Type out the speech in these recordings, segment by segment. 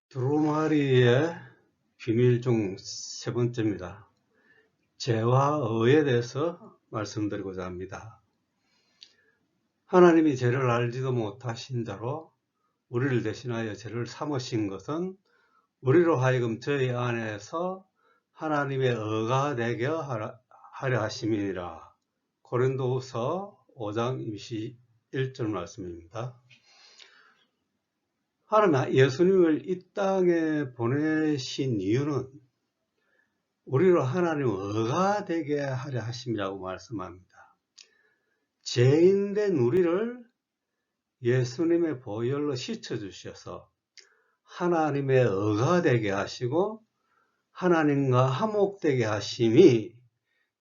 두루마리의 비밀 중 세 번째입니다. 죄와 의에 대해서 말씀드리고자 합니다. 하나님이 죄를 알지도 못하신 자로 우리를 대신하여 죄를 삼으신 것은 우리로 하여금 저희 안에서 하나님의 의가 되게 하려 하심이니라. 고린도후서 5장 21절 말씀입니다. 하나님 예수님을 이 땅에 보내신 이유는 우리로 하나님의 의가 되게 하려 하심이라고 말씀합니다. 죄인된 우리를 예수님의 보혈로 씻어주셔서 하나님의 의가 되게 하시고 하나님과 화목되게 하심이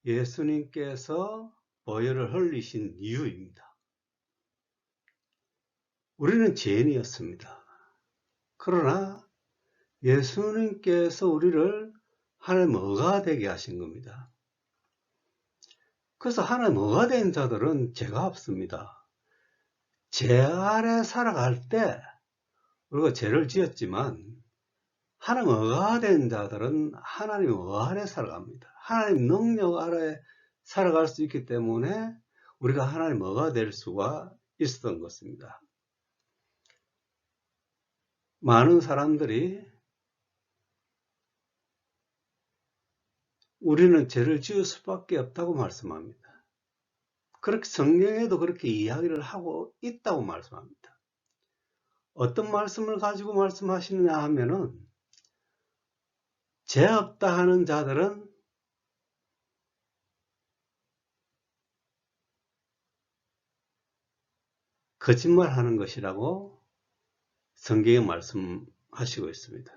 예수님께서 보혈을 흘리신 이유입니다. 우리는 죄인이었습니다. 그러나 예수님께서 우리를 하나님의 의가 되게 하신 겁니다. 그래서 하나님의 의가 된 자들은 죄가 없습니다. 죄 아래 살아갈 때 우리가 죄를 지었지만 하나님의 의가 된 자들은 하나님의 의 아래 살아갑니다. 하나님 능력 아래 살아갈 수 있기 때문에 우리가 하나님의 의가 될 수가 있었던 것입니다. 많은 사람들이 우리는 죄를 지을 수밖에 없다고 말씀합니다. 그렇게 성경에도 그렇게 이야기를 하고 있다고 말씀합니다. 어떤 말씀을 가지고 말씀하시느냐 하면은 죄 없다 하는 자들은 거짓말하는 것이라고 성경에 말씀하시고 있습니다.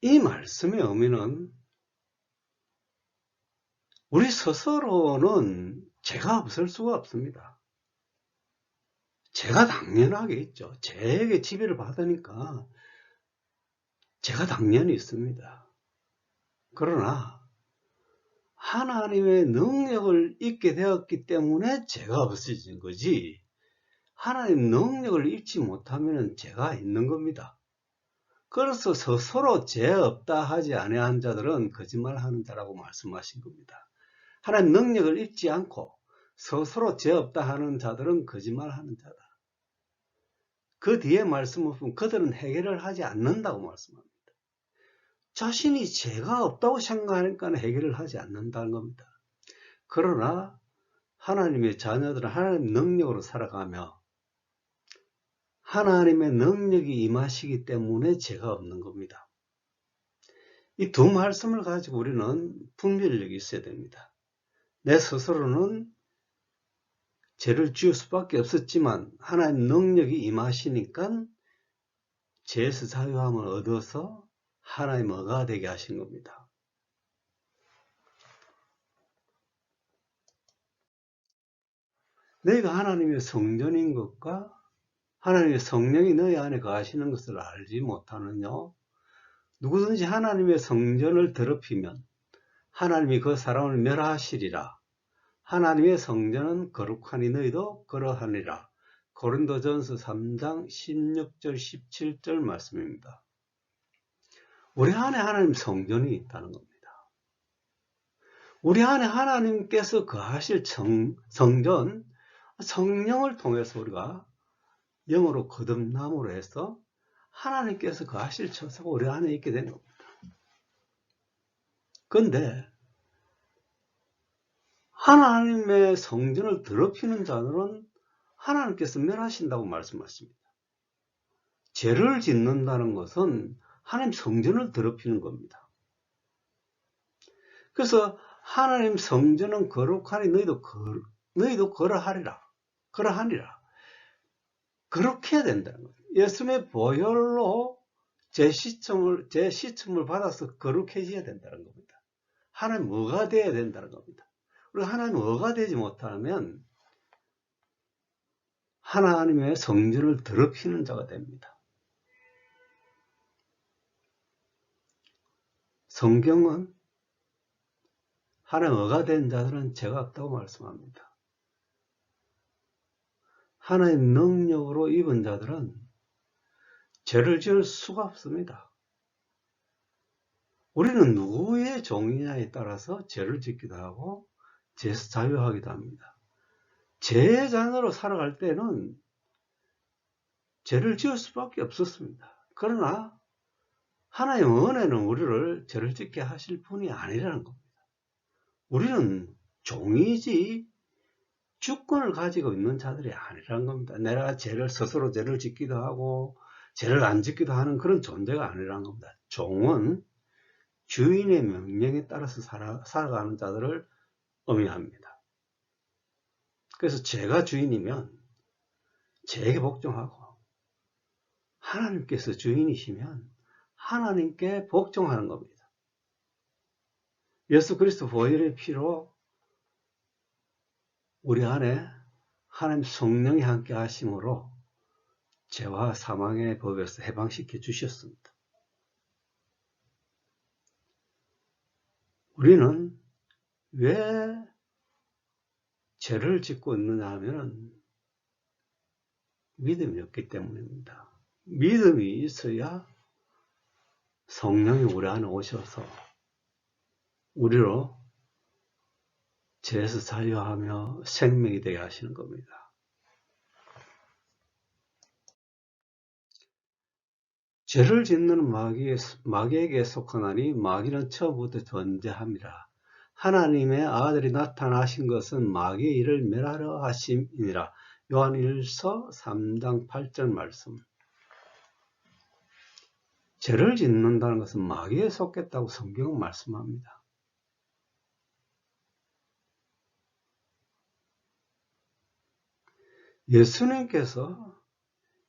이 말씀의 의미는 우리 스스로는 죄가 없을 수가 없습니다. 죄가 당연하게 있죠. 죄에게 지배를 받으니까 죄가 당연히 있습니다. 그러나 하나님의 능력을 잊게 되었기 때문에 죄가 없어진 거지, 하나님 능력을 잊지 못하면 죄가 있는 겁니다. 그래서 스스로 죄 없다 하지 아니한 자들은 거짓말하는 자라고 말씀하신 겁니다. 하나님 능력을 잊지 않고 스스로 죄 없다 하는 자들은 거짓말하는 자다. 그 뒤에 말씀을 보면 그들은 해결을 하지 않는다고 말씀합니다. 자신이 죄가 없다고 생각하니까 해결을 하지 않는다는 겁니다. 그러나 하나님의 자녀들은 하나님의 능력으로 살아가며 하나님의 능력이 임하시기 때문에 죄가 없는 겁니다. 이 두 말씀을 가지고 우리는 분별력이 있어야 됩니다. 내 스스로는 죄를 지을 수밖에 없었지만 하나님 능력이 임하시니까 죄에서 자유함을 얻어서 하나님의 의가 되게 하신 겁니다. 너희가 하나님의 성전인 것과 하나님의 성령이 너희 안에 거하시는 것을 알지 못하느냐? 누구든지 하나님의 성전을 더럽히면 하나님이 그 사람을 멸하시리라. 하나님의 성전은 거룩하니 너희도 그러하니라. 고린도전서 3장 16절 17절 말씀입니다. 우리 안에 하나님 성전이 있다는 겁니다. 우리 안에 하나님께서 거하실 성전, 성령을 통해서 우리가 영으로 거듭남으로 해서 하나님께서 거하실 처소가 우리 안에 있게 되는 겁니다. 그런데 하나님의 성전을 더럽히는 자들은 하나님께서 멸하신다고 말씀하십니다. 죄를 짓는다는 것은 하나님 성전을 더럽히는 겁니다. 그래서 하나님 성전은 거룩하니 너희도 그러하니라. 그렇게 해야 된다는 거예요. 예수님의 보혈로 제 시침을 받아서 거룩해져야 된다는 겁니다. 하나님 의가 되어야 된다는 겁니다. 우리가 하나님 의가 되지 못하면 하나님의 성전을 더럽히는 자가 됩니다. 성경은 하나님 의가 된 자들은 죄가 없다고 말씀합니다. 하나님 능력으로 입은 자들은 죄를 지을 수가 없습니다. 우리는 누구의 종이냐에 따라서 죄를 짓기도 하고 죄에서 자유하기도 합니다. 죄의 자녀로 살아갈 때는 죄를 지을 수밖에 없었습니다. 그러나 하나님의 은혜는 우리를 죄를 짓게 하실 분이 아니라는 겁니다. 우리는 종이지 주권을 가지고 있는 자들이 아니라는 겁니다. 내가 스스로 죄를 짓기도 하고 죄를 안 짓기도 하는 그런 존재가 아니라는 겁니다. 종은 주인의 명령에 따라서 살아가는 자들을 의미합니다. 그래서 제가 주인이면 제게 복종하고 하나님께서 주인이시면 하나님께 복종하는 겁니다. 예수 그리스도 보혈의 피로 우리 안에 하나님 성령이 함께 하심으로 죄와 사망의 법에서 해방시켜 주셨습니다. 우리는 왜 죄를 짓고 있느냐 하면 믿음이 없기 때문입니다. 믿음이 있어야 성령이 우리 안에 오셔서 우리로 죄에서 자유하며 생명이 되게 하시는 겁니다. 죄를 짓는 마귀에게 속하나니 마귀는 처음부터 존재합니다. 하나님의 아들이 나타나신 것은 마귀의 일을 멸하려 하심이니라. 요한일서 3장 8절 말씀. 죄를 짓는다는 것은 마귀에 속했다고 성경은 말씀합니다. 예수님께서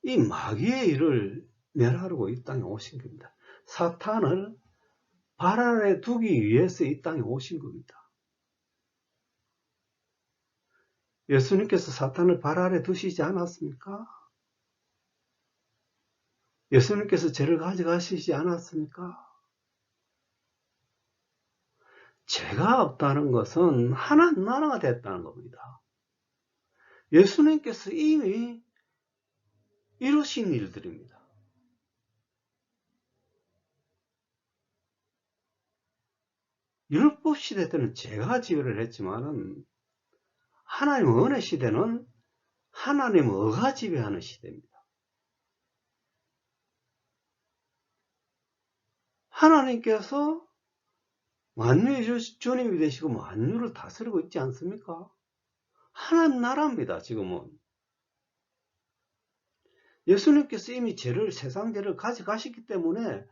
이 마귀의 일을 멸하려고 이 땅에 오신 겁니다. 사탄을 발 아래 두기 위해서 이 땅에 오신 겁니다. 예수님께서 사탄을 발 아래 두시지 않았습니까? 예수님께서 죄를 가져가시지 않았습니까? 죄가 없다는 것은 하나님 나라가 됐다는 겁니다. 예수님께서 이미 이루신 일들입니다. 율법 시대 때는 죄가 지배를 했지만은 하나님의 은혜 시대는 하나님의 의가 지배하는 시대입니다. 하나님께서 만유의 주님이 되시고 만유를 다스리고 있지 않습니까? 하나님 나라입니다. 지금은. 예수님께서 이미 세상 죄를 가져가셨기 때문에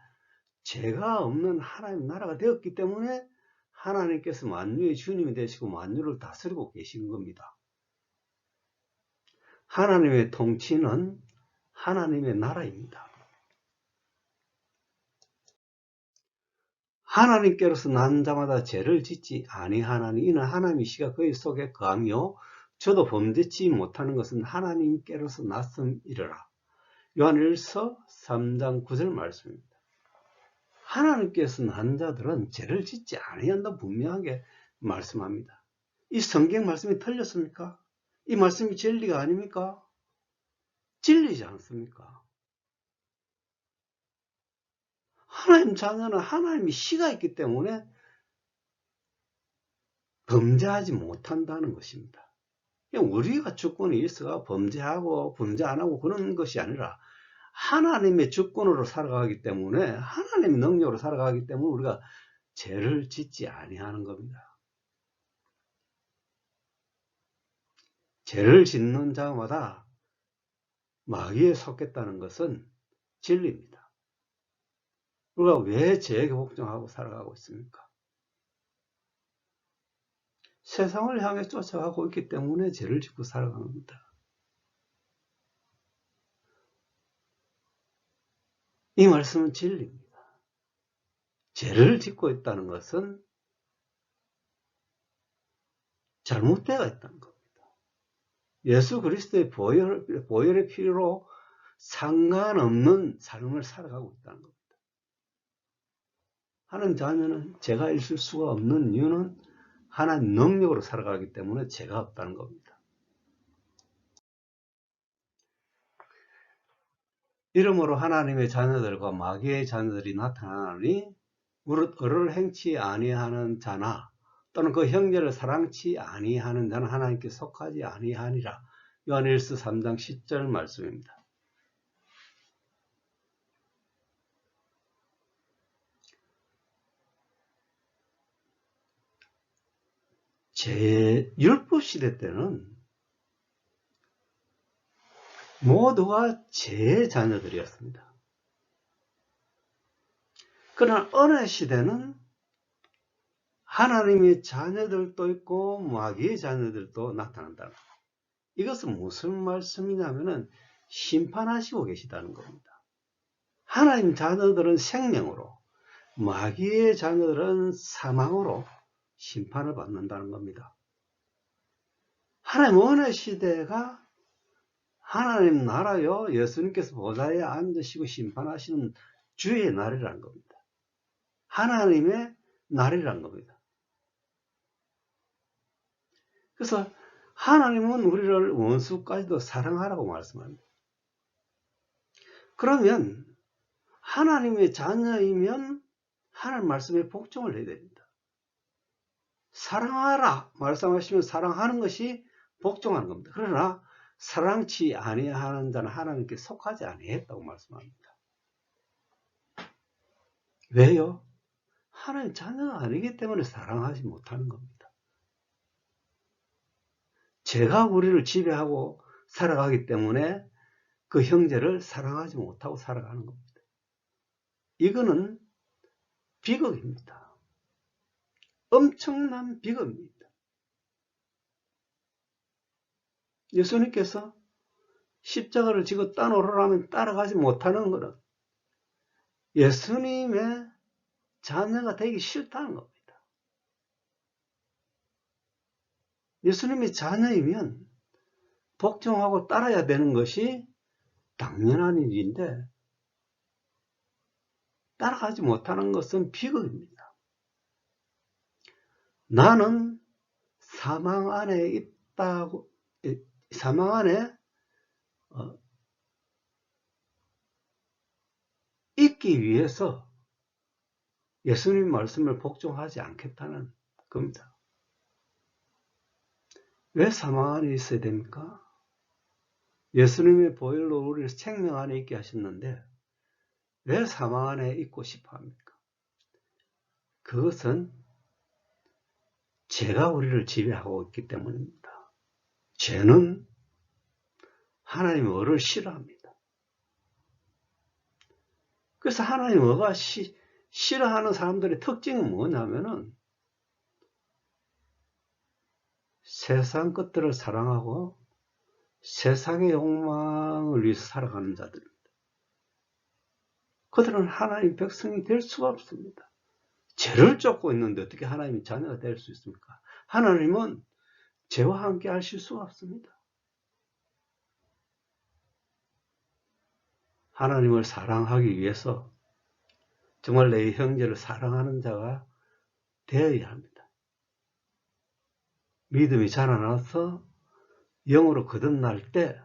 죄가 없는 하나님 나라가 되었기 때문에 하나님께서 만유의 주님이 되시고 만유를 다스리고 계신 겁니다. 하나님의 통치는 하나님의 나라입니다. 하나님께로서 난 자마다 죄를 짓지 아니하나니 이는 하나님이시가 그의 속에 거하며 저도 범죄치 못하는 것은 하나님께로서 났음이러라. 요한일서 3장 9절 말씀입니다. 하나님께서 난 자들은 죄를 짓지 아니한다고 분명하게 말씀합니다. 이 성경 말씀이 틀렸습니까? 이 말씀이 진리가 아닙니까? 진리지 않습니까? 하나님 자녀는 하나님이 시가 있기 때문에 범죄하지 못한다는 것입니다. 우리가 주권이 있어가 범죄하고 범죄 안 하고 그런 것이 아니라 하나님의 주권으로 살아가기 때문에 하나님의 능력으로 살아가기 때문에 우리가 죄를 짓지 아니하는 겁니다. 죄를 짓는 자마다 마귀에 속했다는 것은 진리입니다. 우리가 왜 죄에게 복종하고 살아가고 있습니까? 세상을 향해 쫓아가고 있기 때문에 죄를 짓고 살아가는 겁니다. 이 말씀은 진리입니다. 죄를 짓고 있다는 것은 잘못되어 있다는 겁니다. 예수 그리스도의 보혈의 피로 상관없는 삶을 살아가고 있다는 겁니다. 하나님 자녀는 죄가 있을 수가 없는 이유는 하나님 능력으로 살아가기 때문에 죄가 없다는 겁니다. 이름으로 하나님의 자녀들과 마귀의 자녀들이 나타나니 무릇 의를 행치 아니하는 자나 또는 그 형제를 사랑치 아니하는 자는 하나님께 속하지 아니하니라. 요한일서 3장 10절 말씀입니다. 율법 시대 때는 모두가 제 자녀들이었습니다. 그러나 은혜 시대는 하나님의 자녀들도 있고 마귀의 자녀들도 나타난다. 이것은 무슨 말씀이냐면은 심판하시고 계시다는 겁니다. 하나님 자녀들은 생명으로, 마귀의 자녀들은 사망으로 심판을 받는다는 겁니다. 하나님 은혜 시대가 하나님 나라요, 예수님께서 보좌에 앉으시고 심판하시는 주의 날이라는 겁니다. 하나님의 날이라는 겁니다. 그래서 하나님은 우리를 원수까지도 사랑하라고 말씀합니다. 그러면 하나님의 자녀이면 하나님 말씀에 복종을 해야 됩니다. 사랑하라 말씀하시면 사랑하는 것이 복종하는 겁니다. 그러나 사랑치 아니하는 자는 하나님께 속하지 아니했다고 말씀합니다. 왜요? 하나님 자녀가 아니기 때문에 사랑하지 못하는 겁니다. 죄가 우리를 지배하고 살아가기 때문에 그 형제를 사랑하지 못하고 살아가는 겁니다. 이거는 비극입니다. 엄청난 비극입니다. 예수님께서 십자가를 지고 따라오라면 따라가지 못하는 것은 예수님의 자녀가 되기 싫다는 겁니다. 예수님의 자녀이면 복종하고 따라야 되는 것이 당연한 일인데 따라가지 못하는 것은 비극입니다. 나는 사망 안에 있다고, 사망 안에 있기 위해서 예수님 말씀을 복종하지 않겠다는 겁니다. 왜 사망 안에 있어야 됩니까? 예수님의 보혈로 우리를 생명 안에 있게 하셨는데 왜 사망 안에 있고 싶어 합니까? 그것은 죄가 우리를 지배하고 있기 때문입니다. 죄는 하나님의 의를 싫어합니다. 그래서 하나님의 의가 싫어하는 사람들의 특징은 뭐냐면은 세상 것들을 사랑하고 세상의 욕망을 위해서 살아가는 자들입니다. 그들은 하나님 백성이 될 수가 없습니다. 죄를 쫓고 있는데 어떻게 하나님의 자녀가 될 수 있습니까? 하나님은 죄와 함께 하실 수가 없습니다. 하나님을 사랑하기 위해서 정말 내 형제를 사랑하는 자가 되어야 합니다. 믿음이 자라나서 영으로 거듭날 때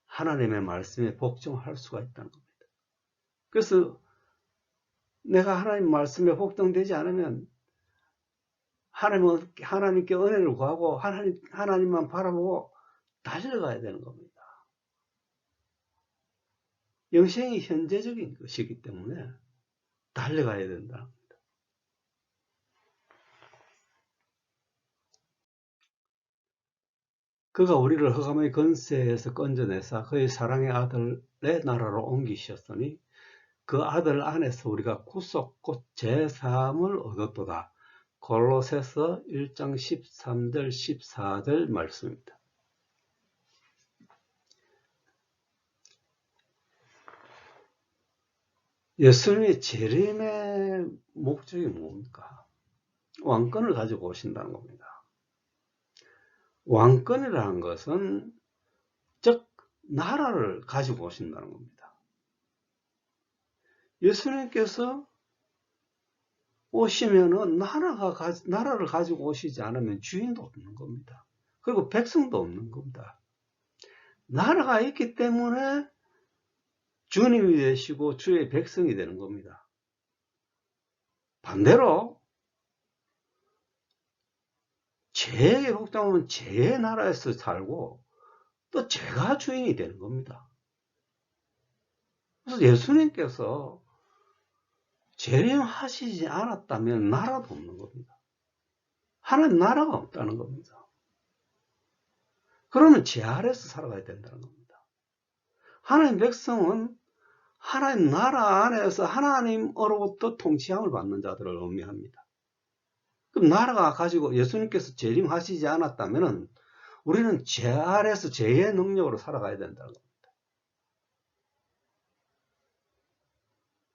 하나님의 말씀에 복종할 수가 있다는 겁니다. 그래서 내가 하나님 말씀에 복종되지 않으면 하나님께 은혜를 구하고 하나님만 바라보고 달려가야 되는 겁니다. 영생이 현재적인 것이기 때문에 달려가야 된다. 그가 우리를 흑암의 권세에서 건져내사 그의 사랑의 아들의 나라로 옮기셨으니 그 아들 안에서 우리가 구속 곧 제사함을 얻었도다. 골로새서 1장 13절 14절 말씀입니다. 예수님의 재림의 목적이 뭡니까? 왕권을 가지고 오신다는 겁니다. 왕권이라는 것은 즉 나라를 가지고 오신다는 겁니다. 예수님께서 오시면은 나라를 가지고 오시지 않으면 주인도 없는 겁니다. 그리고 백성도 없는 겁니다. 나라가 있기 때문에 주님이 되시고 주의 백성이 되는 겁니다. 반대로 죄에 복종하면 죄의 나라에서 살고 또 죄가 주인이 되는 겁니다. 그래서 예수님께서 재림하시지 않았다면 나라도 없는 겁니다. 하나님 나라가 없다는 겁니다. 그러면 죄 아래서 살아가야 된다는 겁니다. 하나님 백성은 하나님 나라 안에서 하나님으로부터 통치함을 받는 자들을 의미합니다. 그럼 나라가 가지고 예수님께서 재림하시지 않았다면 우리는 죄 아래서 죄의 능력으로 살아가야 된다는 겁니다.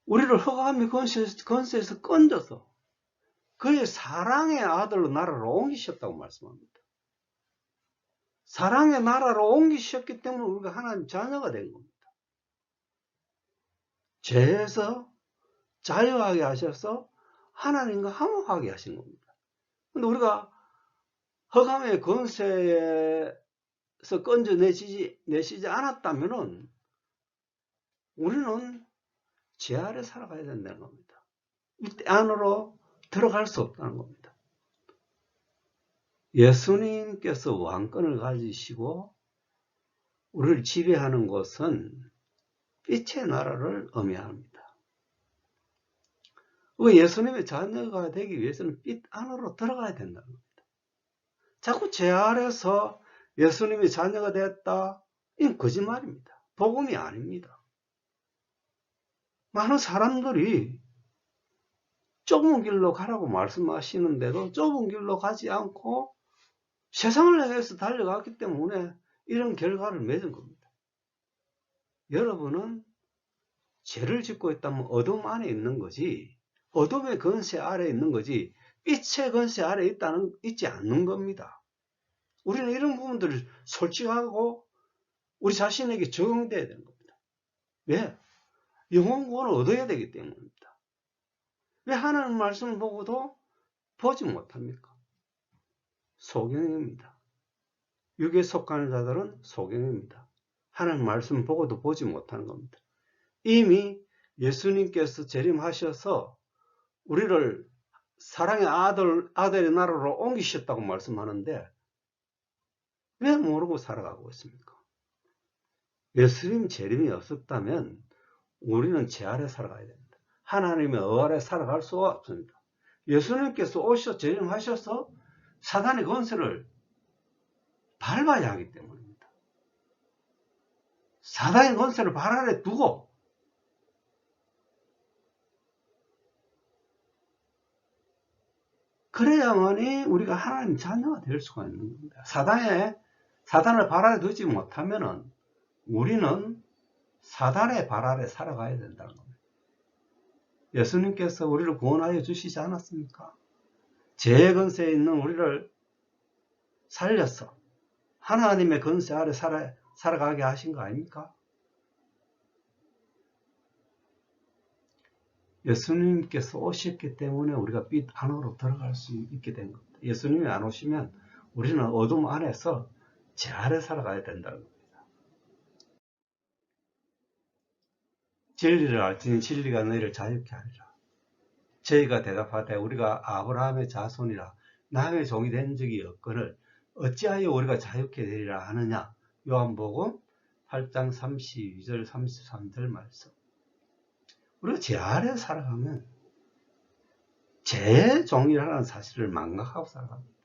우리를 흑암의 권세에서 건져서 그의 사랑의 아들로 나라로 옮기셨다고 말씀합니다. 사랑의 나라로 옮기셨기 때문에 우리가 하나님 자녀가 된 겁니다. 죄에서 자유하게 하셔서 하나님과 화목하게 하신 겁니다. 근데 우리가 흑암의 권세에서 건져내시지 않았다면 우리는 죄 아래 살아가야 된다는 겁니다. 이때 안으로 들어갈 수 없다는 겁니다. 예수님께서 왕권을 가지시고 우리를 지배하는 것은 빛의 나라를 의미합니다. 예수님의 자녀가 되기 위해서는 빛 안으로 들어가야 된다는 겁니다. 자꾸 죄 아래서 예수님의 자녀가 됐다, 이건 거짓말입니다. 복음이 아닙니다. 많은 사람들이 좁은 길로 가라고 말씀하시는데도 좁은 길로 가지 않고 세상을 향해서 달려갔기 때문에 이런 결과를 맺은 겁니다. 여러분은 죄를 짓고 있다면 어둠 안에 있는 거지, 어둠의 권세 아래에 있는 거지 빛의 권세 아래에 있지 않는 겁니다. 우리는 이런 부분들을 솔직하고 우리 자신에게 적용돼야 되는 겁니다. 왜? 영혼 구원을 얻어야 되기 때문입니다. 왜 하나님 말씀을 보고도 보지 못합니까? 소경입니다. 육에 속하는 자들은 소경입니다. 하나님 말씀 보고도 보지 못하는 겁니다. 이미 예수님께서 재림하셔서 우리를 사랑의 아들의 나라로 옮기셨다고 말씀하는데 왜 모르고 살아가고 있습니까? 예수님 재림이 없었다면 우리는 죄 아래 살아가야 됩니다. 하나님의 의 아래 살아갈 수가 없습니다. 예수님께서 오셔 재림하셔서 사단의 권세를 밟아야 하기 때문입니다. 사단의 권세를 발 아래 두고 그래야만이 우리가 하나님 자녀가 될 수가 있는 겁니다. 사단을 발 아래 두지 못하면 우리는 사단의 발 아래 살아가야 된다는 겁니다. 예수님께서 우리를 구원하여 주시지 않았습니까? 죄의 권세에 있는 우리를 살려서 하나님의 권세 아래 살아가게 하신 거 아닙니까? 예수님께서 오셨기 때문에 우리가 빛 안으로 들어갈 수 있게 된 겁니다. 예수님이 안 오시면 우리는 어둠 안에서 죄 아래 살아가야 된다는 겁니다. 진리를 알지니 진리가 너희를 자유케 하리라. 저희가 대답하되 우리가 아브라함의 자손이라 남의 종이 된 적이 없거늘 어찌하여 우리가 자유케 되리라 하느냐. 요한복음 8장 32절 33절 말씀. 우리가 죄 아래 살아가면 죄의 종이라는 사실을 망각하고 살아갑니다.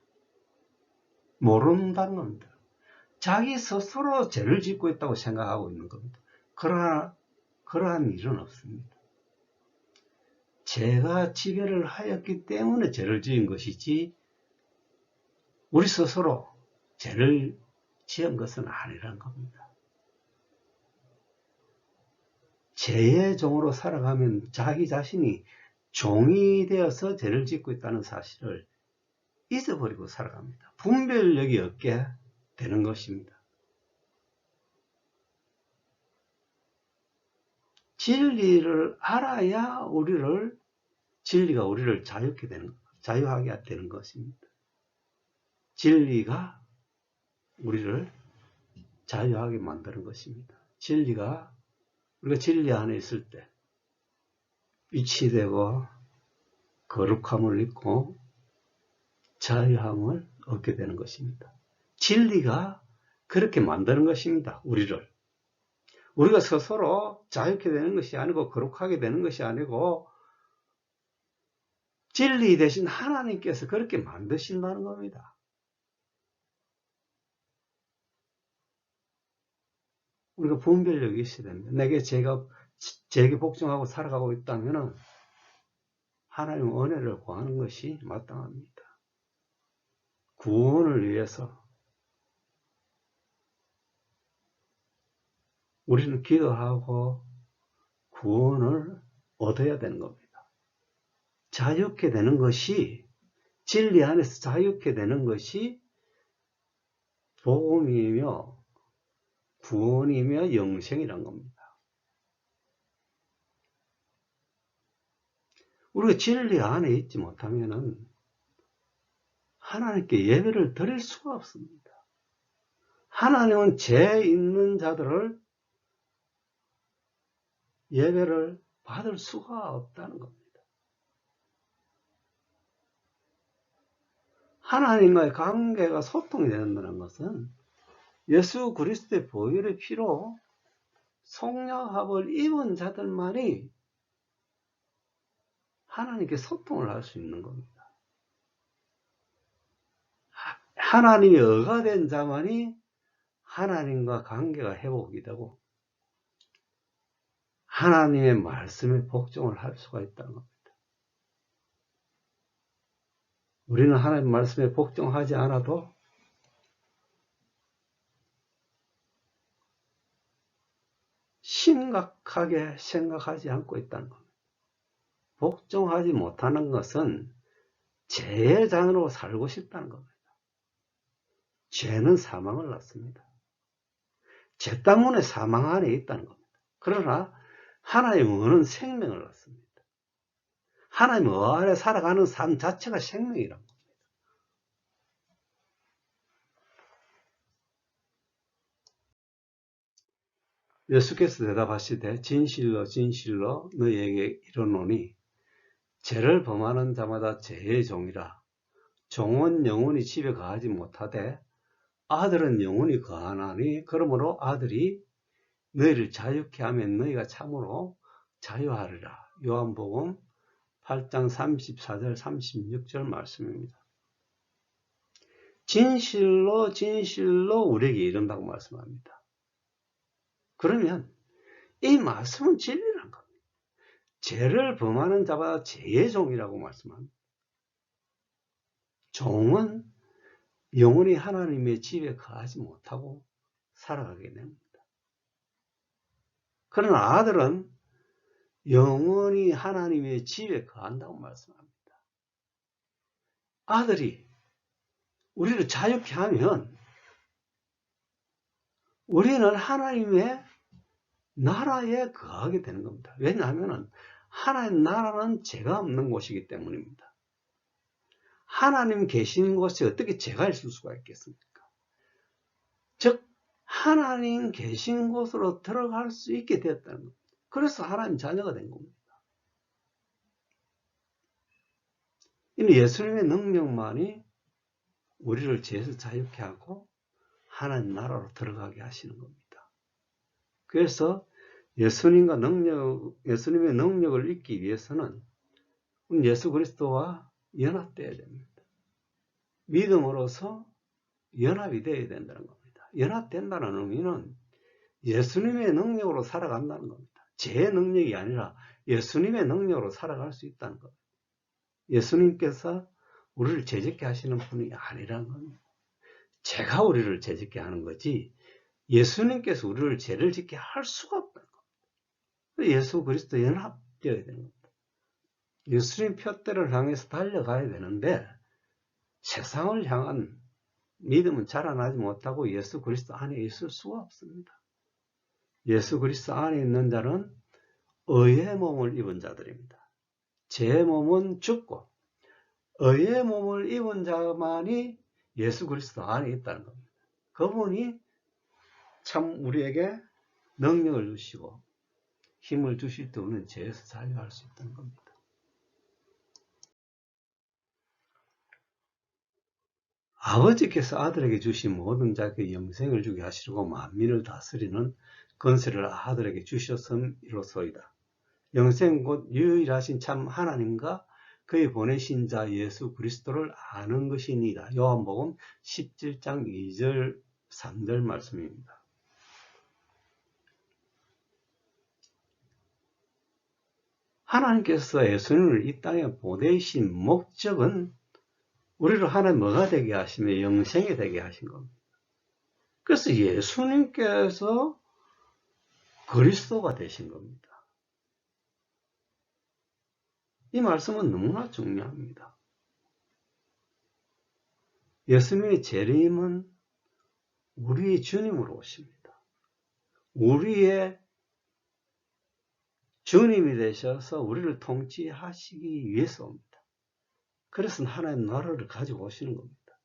모른다는 겁니다. 자기 스스로 죄를 짓고 있다고 생각하고 있는 겁니다. 그러나 그러한 일은 없습니다. 죄가 지배를 하였기 때문에 죄를 지은 것이지 우리 스스로 죄를 지은 것은 아니라는 겁니다. 죄의 종으로 살아가면 자기 자신이 종이 되어서 죄를 짓고 있다는 사실을 잊어버리고 살아갑니다. 분별력이 없게 되는 것입니다. 진리를 알아야 진리가 우리를 자유하게 되는 것입니다. 진리가 우리를 자유하게 만드는 것입니다. 진리가 우리가 진리 안에 있을 때 이치되고 거룩함을 입고 자유함을 얻게 되는 것입니다. 진리가 그렇게 만드는 것입니다. 우리가 스스로 자유케 되는 것이 아니고 거룩하게 되는 것이 아니고 진리 대신 하나님께서 그렇게 만드신다는 겁니다. 우리가 분별력이 있어야 됩니다. 제게 복종하고 살아가고 있다면 하나님 은혜를 구하는 것이 마땅합니다. 구원을 위해서 우리는 기도하고 구원을 얻어야 되는 겁니다. 자유케 되는 것이, 진리 안에서 자유케 되는 것이 복음이며 구원이며 영생이란 겁니다. 우리가 진리 안에 있지 못하면 하나님께 예배를 드릴 수가 없습니다. 하나님은 죄 있는 자들을 예배를 받을 수가 없다는 겁니다. 하나님과의 관계가 소통이 된다는 것은 예수 그리스도의 보혈의 피로 속량합을 입은 자들만이 하나님께 소통을 할 수 있는 겁니다. 하나님이 어가 된 자만이 하나님과 관계가 회복이 되고 하나님의 말씀에 복종을 할 수가 있다는 겁니다. 우리는 하나님 말씀에 복종하지 않아도 심각하게 생각하지 않고 있다는 겁니다. 복종하지 못하는 것은 죄의 자녀로 살고 싶다는 겁니다. 죄는 사망을 낳습니다. 죄 때문에 사망 안에 있다는 겁니다. 그러나 하나님은 생명을 낳습니다. 하나님 안에 살아가는 삶 자체가 생명이란 겁니다. 예수께서 대답하시되 진실로 진실로 너희에게 이르노니 죄를 범하는 자마다 죄의 종이라. 종은 영원히 집에 거하지 못하되 아들은 영원히 거하나니 그러므로 아들이 너희를 자유케 하면 너희가 참으로 자유하리라. 요한복음 8장 34절 36절 말씀입니다. 진실로 진실로 우리에게 이른다고 말씀합니다. 그러면 이 말씀은 진리란 겁니다. 죄를 범하는 자마다 죄의 종이라고 말씀합니다. 종은 영원히 하나님의 집에 거하지 못하고 살아가게 됩니다. 그러나 아들은 영원히 하나님의 집에 거한다고 말씀합니다. 아들이 우리를 자유케 하면 우리는 하나님의 나라에 거하게 되는 겁니다. 왜냐하면 하나님 나라는 죄가 없는 곳이기 때문입니다. 하나님 계신 곳에 어떻게 죄가 있을 수가 있겠습니까? 즉 하나님 계신 곳으로 들어갈 수 있게 되었다는 겁니다. 그래서 하나님 자녀가 된 겁니다. 이는 예수님의 능력만이 우리를 죄에서 자유케 하고 하나님 나라로 들어가게 하시는 겁니다. 그래서 예수님의 능력을 잊기 위해서는 예수 그리스도와 연합되어야 됩니다. 믿음으로서 연합이 되어야 된다는 겁니다. 연합된다는 의미는 예수님의 능력으로 살아간다는 겁니다. 제 능력이 아니라 예수님의 능력으로 살아갈 수 있다는 겁니다. 예수님께서 우리를 죄짓게 하시는 분이 아니라는 겁니다. 제가 우리를 죄짓게 하는 거지 예수님께서 우리를 죄를 짓게 할 수가 없다는 겁니다. 예수 그리스도 연합되어야 되는 겁니다. 예수님 푯대를 향해서 달려가야 되는데 세상을 향한 믿음은 자라나지 못하고 예수 그리스도 안에 있을 수가 없습니다. 예수 그리스도 안에 있는 자는 의의 몸을 입은 자들입니다. 제 몸은 죽고 의의 몸을 입은 자만이 예수 그리스도 안에 있다는 겁니다. 그분이 참 우리에게 능력을 주시고 힘을 주실 때 우리는 죄에서 자유할 수 있다는 겁니다. 아버지께서 아들에게 주신 모든 자에게 영생을 주게 하시고 만민을 다스리는 권세를 아들에게 주셨음이로소이다. 영생 곧 유일하신 참 하나님과 그의 보내신 자 예수 그리스도를 아는 것이니이다. 요한복음 17장 2절 3절 말씀입니다. 하나님께서 예수님을 이 땅에 보내신 목적은 우리를 하나님 뭐가 되게 하시며 영생이 되게 하신 겁니다. 그래서 예수님께서 그리스도가 되신 겁니다. 이 말씀은 너무나 중요합니다. 예수님의 재림은 우리의 주님으로 오십니다. 우리의 주님이 되셔서 우리를 통치하시기 위해서 옵니다. 그래서 하나님 나라를 가지고 오시는 겁니다.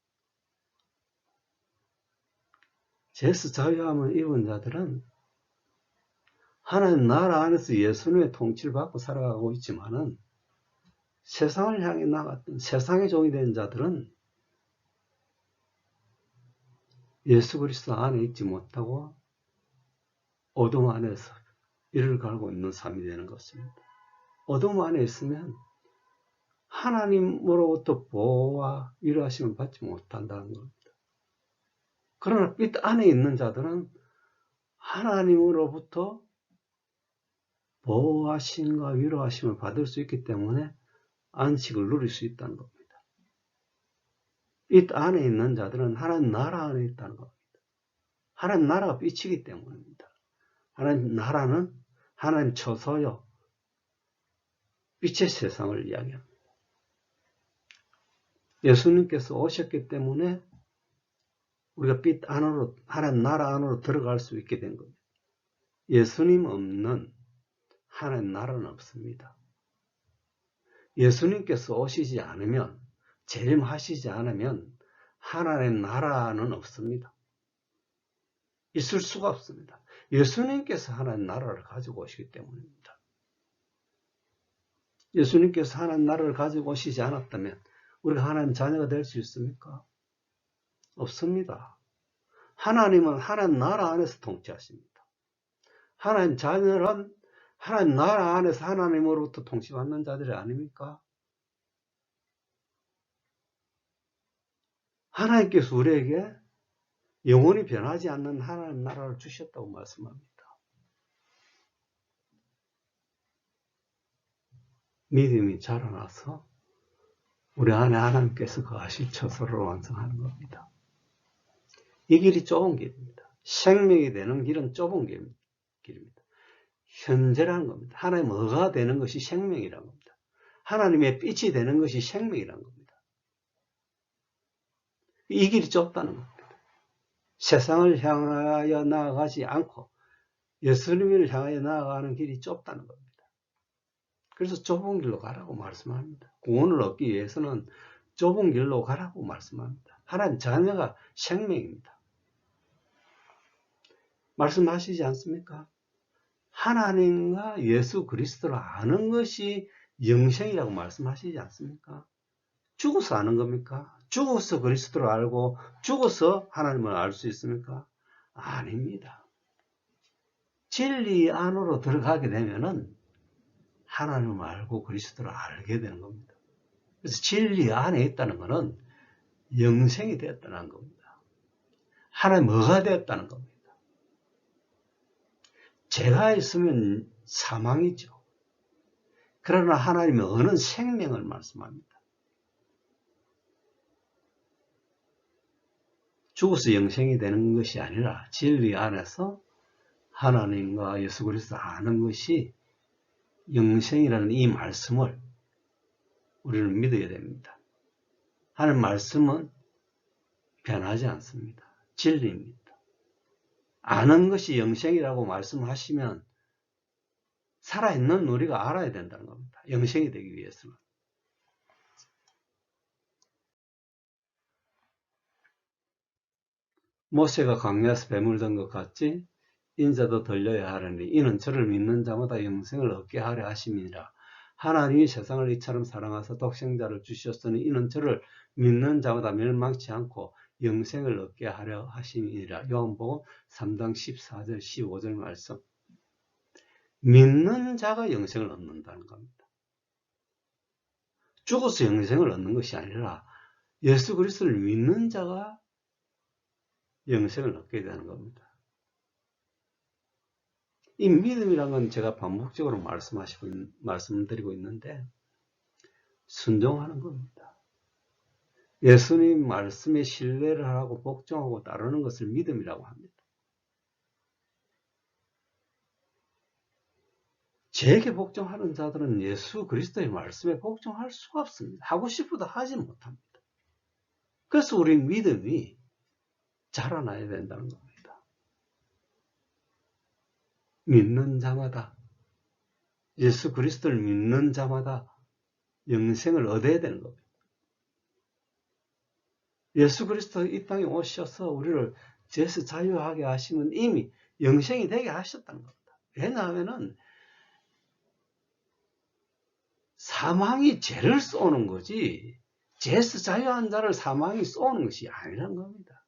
죄에서 자유함을 입은 자들은 하나님 나라 안에서 예수님의 통치를 받고 살아가고 있지만은 세상을 향해 나갔던 세상의 종이 된 자들은 예수 그리스도 안에 있지 못하고 어둠 안에서 이를 갈고 있는 삶이 되는 것입니다. 어둠 안에 있으면 하나님으로부터 보호와 위로하심을 받지 못한다는 겁니다. 그러나 빛 안에 있는 자들은 하나님으로부터 보호하심과 위로하심을 받을 수 있기 때문에 안식을 누릴 수 있다는 겁니다. 빛 안에 있는 자들은 하나님 나라 안에 있다는 겁니다. 하나님 나라가 빛이기 때문입니다. 하나님 나라는 하나님 처소요 빛의 세상을 이야기합니다. 예수님께서 오셨기 때문에 우리가 빛 안으로 하나님 나라 안으로 들어갈 수 있게 된 겁니다. 예수님 없는 하나님 나라는 없습니다. 예수님께서 오시지 않으면 재림하시지 않으면 하나님 나라는 없습니다. 있을 수가 없습니다. 예수님께서 하나님 나라를 가지고 오시기 때문입니다. 예수님께서 하나님 나라를 가지고 오시지 않았다면 우리가 하나님 자녀가 될 수 있습니까? 없습니다. 하나님은 하나님 나라 안에서 통치하십니다. 하나님 자녀는 하나님 나라 안에서 하나님으로부터 통치받는 자들이 아닙니까? 하나님께서 우리에게 영원히 변하지 않는 하나님 나라를 주셨다고 말씀합니다. 믿음이 자라나서 우리 안에 하나님께서 거하실 처소를 완성하는 겁니다. 이 길이 좁은 길입니다. 생명이 되는 길은 좁은 길입니다. 현재라는 겁니다. 하나님 뭐가 되는 것이 생명이라는 겁니다. 하나님의 빛이 되는 것이 생명이라는 겁니다. 이 길이 좁다는 겁니다. 세상을 향하여 나아가지 않고 예수님을 향하여 나아가는 길이 좁다는 겁니다. 그래서 좁은 길로 가라고 말씀합니다. 구원을 얻기 위해서는 좁은 길로 가라고 말씀합니다. 하나님 자녀가 생명입니다. 말씀하시지 않습니까? 하나님과 예수 그리스도를 아는 것이 영생이라고 말씀하시지 않습니까? 죽어서 아는 겁니까? 죽어서 그리스도를 알고 죽어서 하나님을 알 수 있습니까? 아닙니다. 진리 안으로 들어가게 되면은 하나님을 알고 그리스도를 알게 되는 겁니다. 그래서 진리 안에 있다는 것은 영생이 되었다는 겁니다. 하나님 뭐가 되었다는 겁니다. 죄가 있으면 사망이죠. 그러나 하나님은 어느 생명을 말씀합니다. 죽어서 영생이 되는 것이 아니라 진리 안에서 하나님과 예수 그리스도 아는 것이 영생이라는 이 말씀을 우리는 믿어야 됩니다. 하나님 말씀은 변하지 않습니다. 진리입니다. 아는 것이 영생이라고 말씀하시면 살아있는 우리가 알아야 된다는 겁니다. 영생이 되기 위해서는. 모세가 광야에서 뱀을 든 것 같이 인자도 들려야 하려니 이는 저를 믿는 자마다 영생을 얻게 하려 하심이니라. 하나님이 세상을 이처럼 사랑하사 독생자를 주셨으니 이는 저를 믿는 자마다 멸망치 않고 영생을 얻게 하려 하심이니라. 요한복음 3장 14절 15절 말씀. 믿는 자가 영생을 얻는다는 겁니다. 죽어서 영생을 얻는 것이 아니라 예수 그리스도를 믿는 자가 영생을 얻게 되는 겁니다. 이 믿음이란 건 제가 반복적으로 말씀드리고 있는데 순종하는 겁니다. 예수님 말씀에 신뢰를 하고 복종하고 따르는 것을 믿음이라고 합니다. 제게 복종하는 자들은 예수 그리스도의 말씀에 복종할 수가 없습니다. 하고 싶어도 하지 못합니다. 그래서 우리 믿음이 자라나야 된다는 겁니다. 믿는 자마다, 예수 그리스도를 믿는 자마다 영생을 얻어야 되는 겁니다. 예수 그리스도 이 땅에 오셔서 우리를 죄에서 자유하게 하시면 이미 영생이 되게 하셨다는 겁니다. 왜냐하면 사망이 죄를 쏘는 거지 죄에서 자유한 자를 사망이 쏘는 것이 아니라는 겁니다.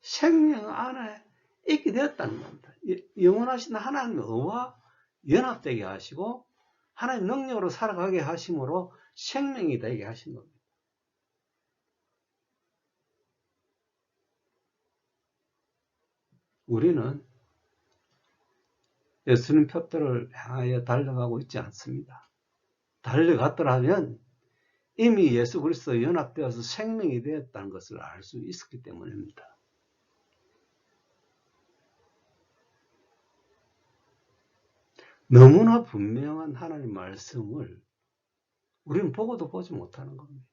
생명 안에 있게 되었다는 겁니다. 영원하신 하나님의 의와 연합되게 하시고 하나님 능력으로 살아가게 하심으로 생명이 되게 하신 겁니다. 우리는 예수님 표대를 향하여 달려가고 있지 않습니다. 달려갔더라면 이미 예수 그리스도 연합되어서 생명이 되었다는 것을 알 수 있었기 때문입니다. 너무나 분명한 하나님 말씀을 우리는 보고도 보지 못하는 겁니다.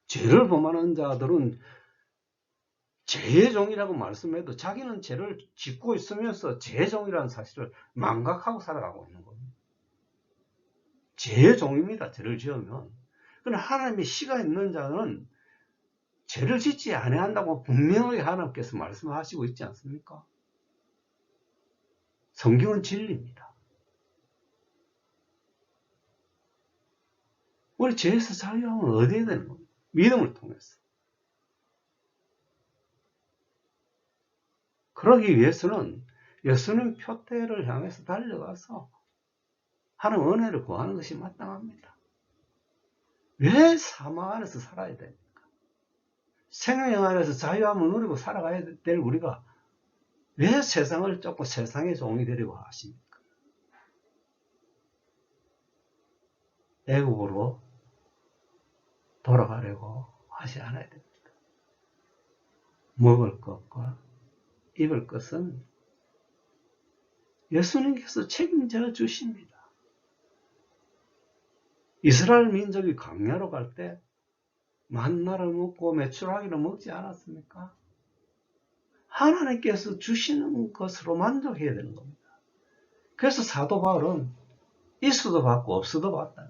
죄를 범하는 자들은 죄의 종이라고 말씀해도 자기는 죄를 짓고 있으면서 죄의 종이라는 사실을 망각하고 살아가고 있는 겁니다. 죄의 종입니다. 죄를 지으면. 그러나 하나님의 씨가 있는 자는 죄를 짓지 아니한다고 분명하게 하나님께서 말씀하시고 있지 않습니까? 성경은 진리입니다. 우리 죄에서 자유함을 얻어야 되는 겁니다. 믿음을 통해서. 그러기 위해서는 예수님 표대를 향해서 달려가서 하나님 은혜를 구하는 것이 마땅합니다. 왜 사망 안에서 살아야 됩니까? 생명 안에서 자유함을 누리고 살아가야 될 우리가 왜 세상을 쫓고 세상의 종이 되려고 하십니까? 애국으로 돌아가려고 하지 않아야 됩니다. 먹을 것과 입을 것은 예수님께서 책임져 주십니다. 이스라엘 민족이 광야로 갈 때 만나를 먹고 메추라기를 먹지 않았습니까? 하나님께서 주시는 것으로 만족해야 되는 겁니다. 그래서 사도 바울은 있어도 받고 없어도 받다.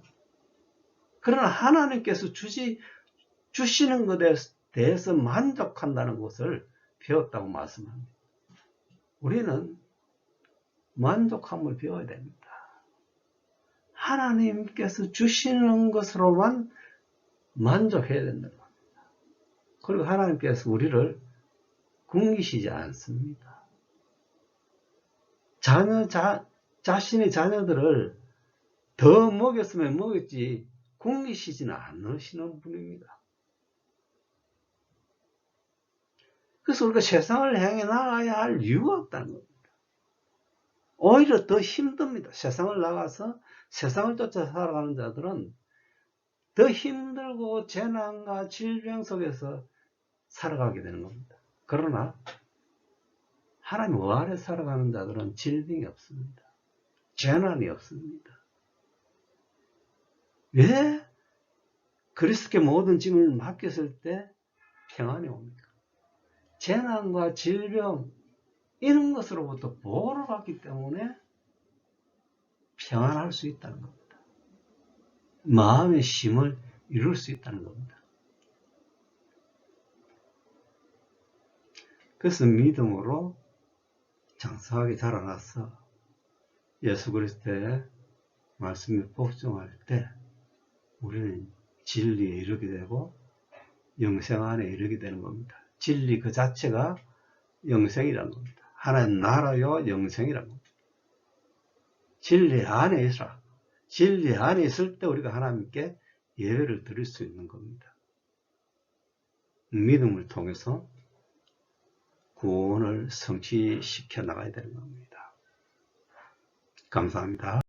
그러나 하나님께서 주시는 것에 대해서 만족한다는 것을 배웠다고 말씀합니다. 우리는 만족함을 배워야 됩니다. 하나님께서 주시는 것으로만 만족해야 된다는 겁니다. 그리고 하나님께서 우리를 굶기시지 않습니다. 자신의 자녀들을 더 먹였으면 먹였지 굶기시지는 않으시는 분입니다. 그래서 우리가 세상을 향해 나가야 할 이유가 없다는 겁니다. 오히려 더 힘듭니다. 세상을 나가서 세상을 쫓아 살아가는 자들은 더 힘들고 재난과 질병 속에서 살아가게 되는 겁니다. 그러나 하나님 아래 살아가는 자들은 질병이 없습니다. 재난이 없습니다. 왜 그리스도께 모든 짐을 맡겼을 때 평안이 옵니까? 재난과 질병 이런 것으로부터 보호를 받기 때문에 평안할 수 있다는 겁니다. 마음의 힘을 이룰 수 있다는 겁니다. 그래서 믿음으로 장성하게 자라나서 예수 그리스도의 말씀에 복종할 때 우리는 진리에 이르게 되고 영생 안에 이르게 되는 겁니다. 진리 그 자체가 영생이라는 겁니다. 하나님 나라요 영생이라는 겁니다. 진리 안에 있으라. 진리 안에 있을 때 우리가 하나님께 예배를 드릴 수 있는 겁니다. 믿음을 통해서 구원을 성취시켜 나가야 되는 겁니다. 감사합니다.